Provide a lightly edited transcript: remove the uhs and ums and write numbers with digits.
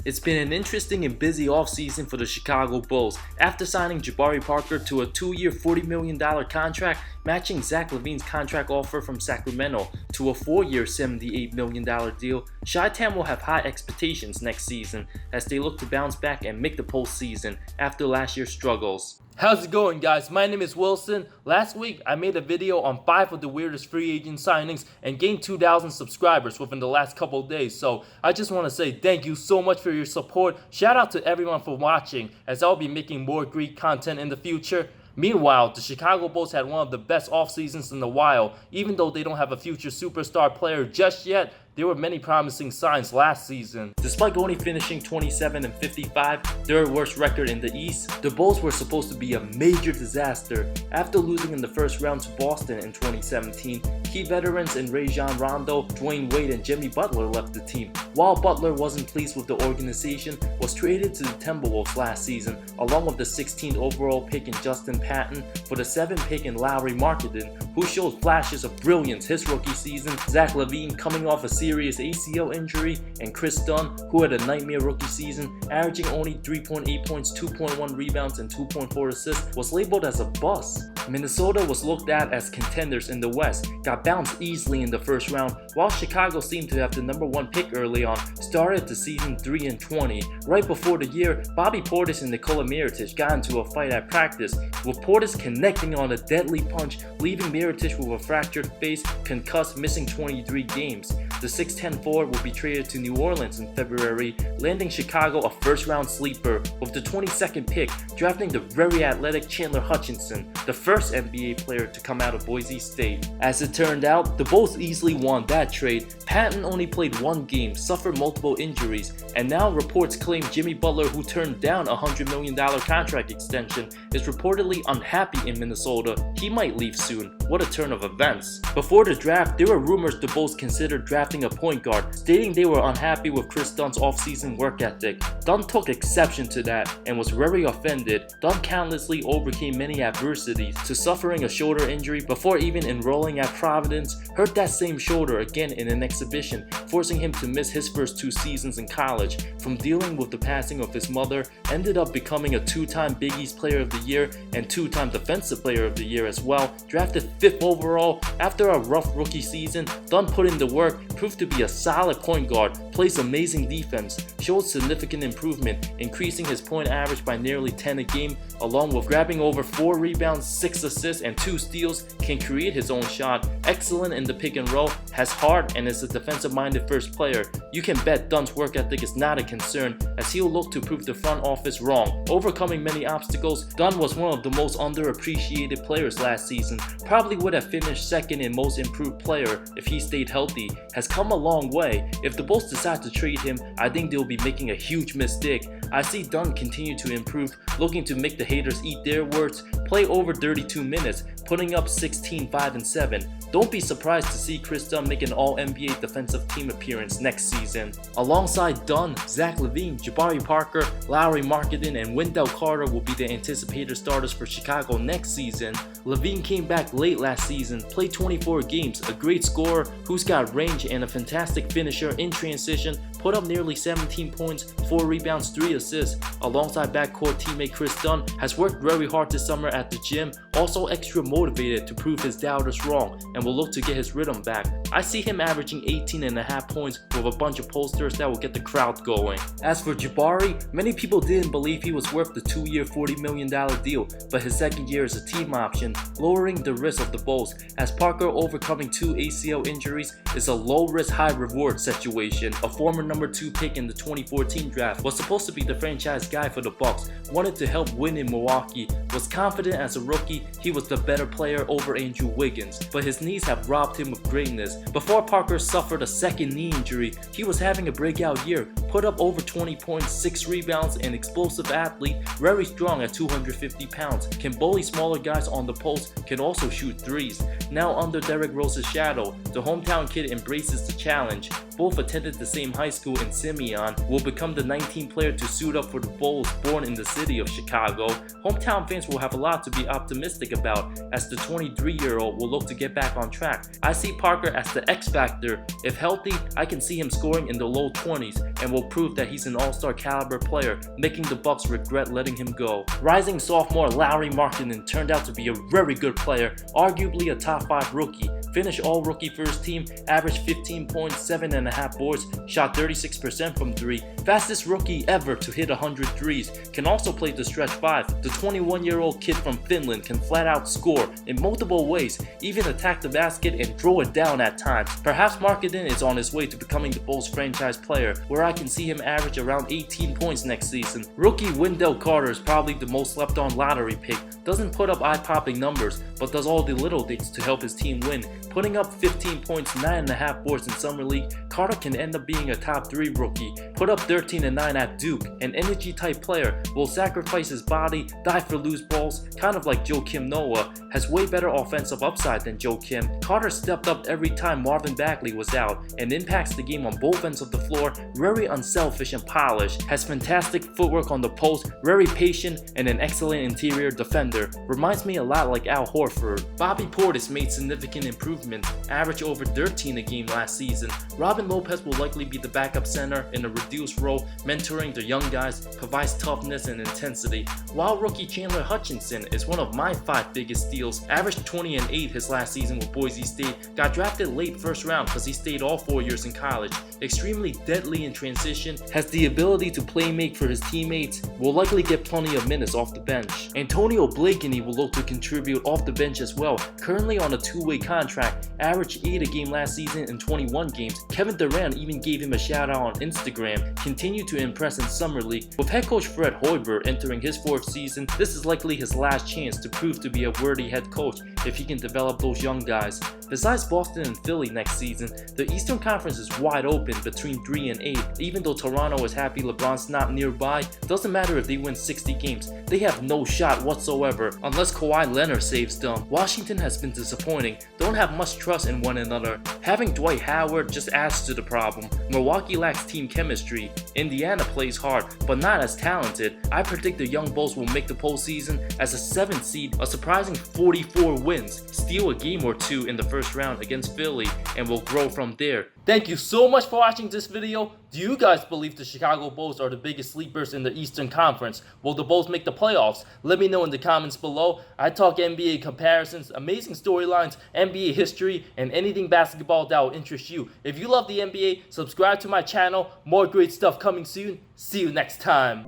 It's been an interesting and busy offseason for the Chicago Bulls. After signing Jabari Parker to a 2-year $40 million contract, matching Zach LaVine's contract offer from Sacramento to a 4-year $78 million deal, Chi-Town will have high expectations next season as they look to bounce back and make the postseason after last year's struggles. How's it going, guys? My name is Wilson. Last week, I made a video on 5 of the weirdest free agent signings and gained 2,000 subscribers within the last couple of days. So I just want to say thank you so much for your support. Shout out to everyone for watching, as I'll be making more Greek content in the future. Meanwhile, the Chicago Bulls had one of the best off seasons in a while. Even though they don't have a future superstar player just yet, there were many promising signs last season. Despite only finishing 27-55, their worst record in the East, the Bulls were supposed to be a major disaster. After losing in the first round to Boston in 2017, key veterans in Rajon Rondo, Dwayne Wade, and Jimmy Butler left the team. While Butler wasn't pleased with the organization, was traded to the Timberwolves last season, along with the 16th overall pick in Justin Patton for the 7th pick in Lauri Markkanen, who showed flashes of brilliance his rookie season, Zach LaVine coming off a serious ACL injury, and Chris Dunn, who had a nightmare rookie season, averaging only 3.8 points, 2.1 rebounds, and 2.4 assists, was labeled as a bust. Minnesota was looked at as contenders in the West, got bounced easily in the first round, while Chicago seemed to have the #1 pick early on, started the season 3-20. Right before the year, Bobby Portis and Nikola Mirotic got into a fight at practice, with Portis connecting on a deadly punch, leaving Mirotic with a fractured face, concussed, missing 23 games. The 6'10 forward will be traded to New Orleans in February, landing Chicago a first-round sleeper with the 22nd pick, drafting the very athletic Chandler Hutchinson, the first NBA player to come out of Boise State. As it turned out, the Bulls easily won that trade. Patton only played 1 game, suffered multiple injuries, and now reports claim Jimmy Butler, who turned down a $100 million contract extension, is reportedly unhappy in Minnesota. He might leave soon. What a turn of events. Before the draft, there were rumors the Bulls considered drafting a point guard, stating they were unhappy with Chris Dunn's offseason work ethic. Dunn took exception to that and was very offended. Dunn countlessly overcame many adversities, to suffering a shoulder injury before even enrolling at Providence, hurt that same shoulder again in an exhibition, forcing him to miss his first 2 seasons in college. From dealing with the passing of his mother, ended up becoming a 2-time Big East Player of the Year and 2-time Defensive Player of the Year as well. Drafted 5th overall, after a rough rookie season, Dunn put in the work, proved to be a solid point guard, plays amazing defense, showed significant improvement, increasing his point average by nearly 10 a game, along with grabbing over 4 rebounds, 6 assists, and 2 steals, can create his own shot, excellent in the pick and roll, has heart, and is a defensive-minded first player. You can bet Dunn's work ethic is not a concern, as he'll look to prove the front office wrong. Overcoming many obstacles, Dunn was one of the most underappreciated players last season, probably would have finished 2nd in most improved player if he stayed healthy, has come a long way. If the Bulls decide to trade him, I think they'll be making a huge mistake. I see Dunn continue to improve, looking to make the haters eat their words, play over 32 minutes, putting up 16, 5, and 7. Don't be surprised to see Chris Dunn make an All-NBA defensive team appearance next season. Alongside Dunn, Zach LaVine, Jabari Parker, Lauri Markkanen, and Wendell Carter will be the anticipated starters for Chicago next season. LaVine came back late last season, played 24 games, a great scorer who's got range and a fantastic finisher in transition, put up nearly 17 points, 4 rebounds, 3 assists. Alongside backcourt teammate Chris Dunn, has worked very hard this summer at the gym, also extra motivated to prove his doubters wrong, and will look to get his rhythm back. I see him averaging 18.5 points with a bunch of posters that will get the crowd going. As for Jabari, many people didn't believe he was worth the 2-year $40 million deal, but his 2nd year is a team option, lowering the risk of the Bulls, as Parker overcoming 2 ACL injuries is a low-risk, high-reward situation. A former #2 pick in the 2014 draft, was supposed to be the franchise guy for the Bucks, wanted to help win in Milwaukee, was confident as a rookie he was the better player over Andrew Wiggins, but his knees have robbed him of greatness. Before Parker suffered a 2nd knee injury, he was having a breakout year, put up over 20 points, 6 rebounds, an explosive athlete, very strong at 250 pounds, can bully smaller guys on the post, can also shoot threes. Now under Derrick Rose's shadow, the hometown kid embraces the challenge. Both attended the same high school in Simeon, will become the 19th player to suit up for the Bulls, born in the city of Chicago. Hometown fans will have a lot to be optimistic about, as the 23-year-old will look to get back on track. I see Parker as Max, the X Factor. If healthy, I can see him scoring in the low 20s and will prove that he's an all-star caliber player, making the Bucks regret letting him go. Rising sophomore Lauri Markkanen turned out to be a very good player, arguably a top 5 rookie. Finished all-rookie first team, averaged 15 points, 7.5 boards, shot 36% from 3. Fastest rookie ever to hit 100 threes. Can also play the stretch 5. The 21-year-old kid from Finland can flat out score in multiple ways, even attack the basket and throw it down at times. Perhaps Markkanen is on his way to becoming the Bulls franchise player, where I can see him average around 18 points next season. Rookie Wendell Carter is probably the most slept on lottery pick. Doesn't put up eye-popping numbers, but does all the little things to help his team win. Putting up 15 points, 9.5 boards in Summer League, Carter can end up being a top 3 rookie. Put up 13 and 9 at Duke. An energy type player, will sacrifice his body, die for loose balls, kind of like Joakim Noah. Has way better offensive upside than Joakim. Carter stepped up every time Marvin Bagley was out and impacts the game on both ends of the floor. Very unselfish and polished. Has fantastic footwork on the post, very patient, and an excellent interior defender. Reminds me a lot like Al Horford. Bobby Portis made significant improvement, averaged over 13 a game last season. Robin Lopez will likely be the backup center in a reduced role, mentoring the young guys, provides toughness and intensity. While rookie Chandler Hutchinson is one of my 5 biggest steals, averaged 20 and 8 his last season with Boise State, got drafted late first round because he stayed all 4 years in college. Extremely deadly in transition, has the ability to play make for his teammates, will likely get plenty of minutes off the bench. Antonio Blakeney will look to contribute off the bench as well, currently on a 2-way contract, averaged 8 a game last season in 21 games. Kevin Durant even gave him a shout out on Instagram, continued to impress in Summer League. With head coach Fred Hoiberg entering his 4th season, this is likely his last chance to prove to be a worthy head coach if he can develop those young guys. Besides Boston and Philly next season, the Eastern Conference is wide open between 3 and 8. Even though Toronto is happy LeBron's not nearby, doesn't matter if they win 60 games, they have no shot whatsoever unless Kawhi Leonard saves them. Washington has been disappointing, don't have much trust in one another. Having Dwight Howard just adds to the problem. Milwaukee lacks team chemistry. Indiana plays hard, but not as talented. I predict the young Bulls will make the postseason as a 7th seed, a surprising 44 wins, steal a game or 2 in the first round against Philly, and will grow from there. Thank you so much for watching this video. Do you guys believe the Chicago Bulls are the biggest sleepers in the Eastern Conference? Will the Bulls make the playoffs? Let me know in the comments below. I talk NBA comparisons, amazing storylines, NBA history, and anything basketball that will interest you. If you love the NBA, subscribe to my channel. More great stuff coming soon. See you next time.